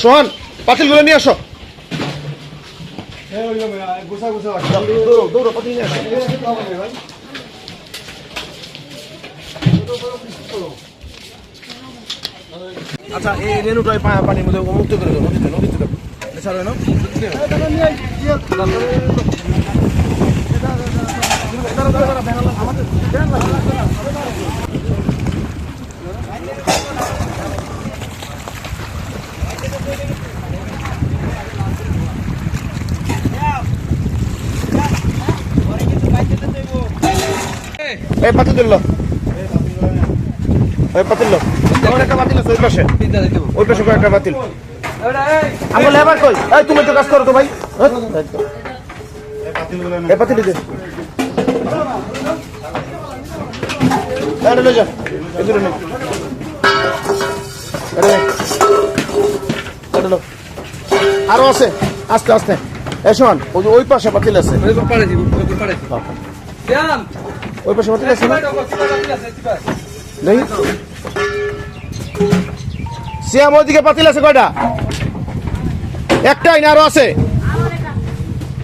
সোহান পাতিলগুলো নিয়ে আসো। দৌড়ো পাতিল নিয়ে আসো। আচ্ছা এই রেনুটাই পানির মধ্যে মুক্ত করে দেবো, নদীতে দেবো। এই পাতিল দিল, ওই পাতিল একটা পাতিল আছে ওই পাশে, ওই পাশে কয়েকটা পাতিল। আমি লেবার কই? এই তুমি তো কাজ করো তো ভাই। এই পাতিল দে, লয়ে যা, এদিকে নে, আরো আছে, আস্তে আস্তে। এই শোন, ওই পাশে পাতিল আছে, ওই পাশে পাতিল আছে না? দেখি সিয়াম, ওইদিকে পাতিল আছে কয়টা? একটাই না আরো আছে?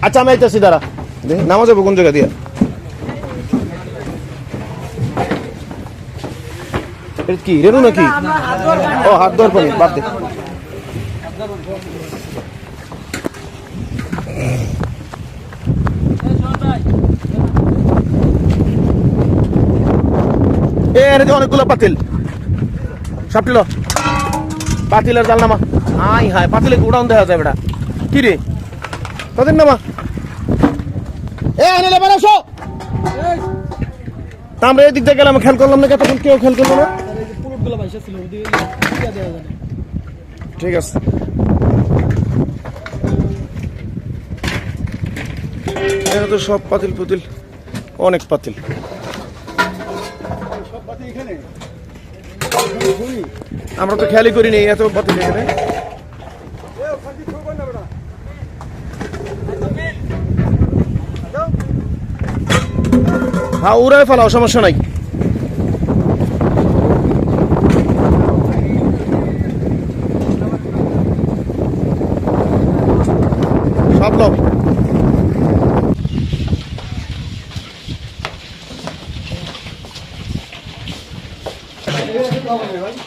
আচ্ছা আমি আইতেছি, দাঁড়া দেখি নামা যাবো কোন জায়গা দিয়ে। কি রেনু নাকি? ও হাত ধর পানি বাদ দে। অনেকগুলো পাতিল, সবটিল পাতিলের জাল নামা। আই হায়, পাতিলে গোডাউন দেখা যায় বেটা। কি রে তাদের নামা? আমরা এই দিক দিয়ে গেলাম, খেয়াল করলাম না, কতক্ষণ কেউ খেয়াল করলো না। ঠিক আছে, এখানে তো সব পাতিল পুতিল, অনেক পাতিল। আমরা তো খেয়ালই করিনি এত পাতিল এখানে। হ্যাঁ উড়াই ফেলাও, সমস্যা নাই। সব লোক ভাই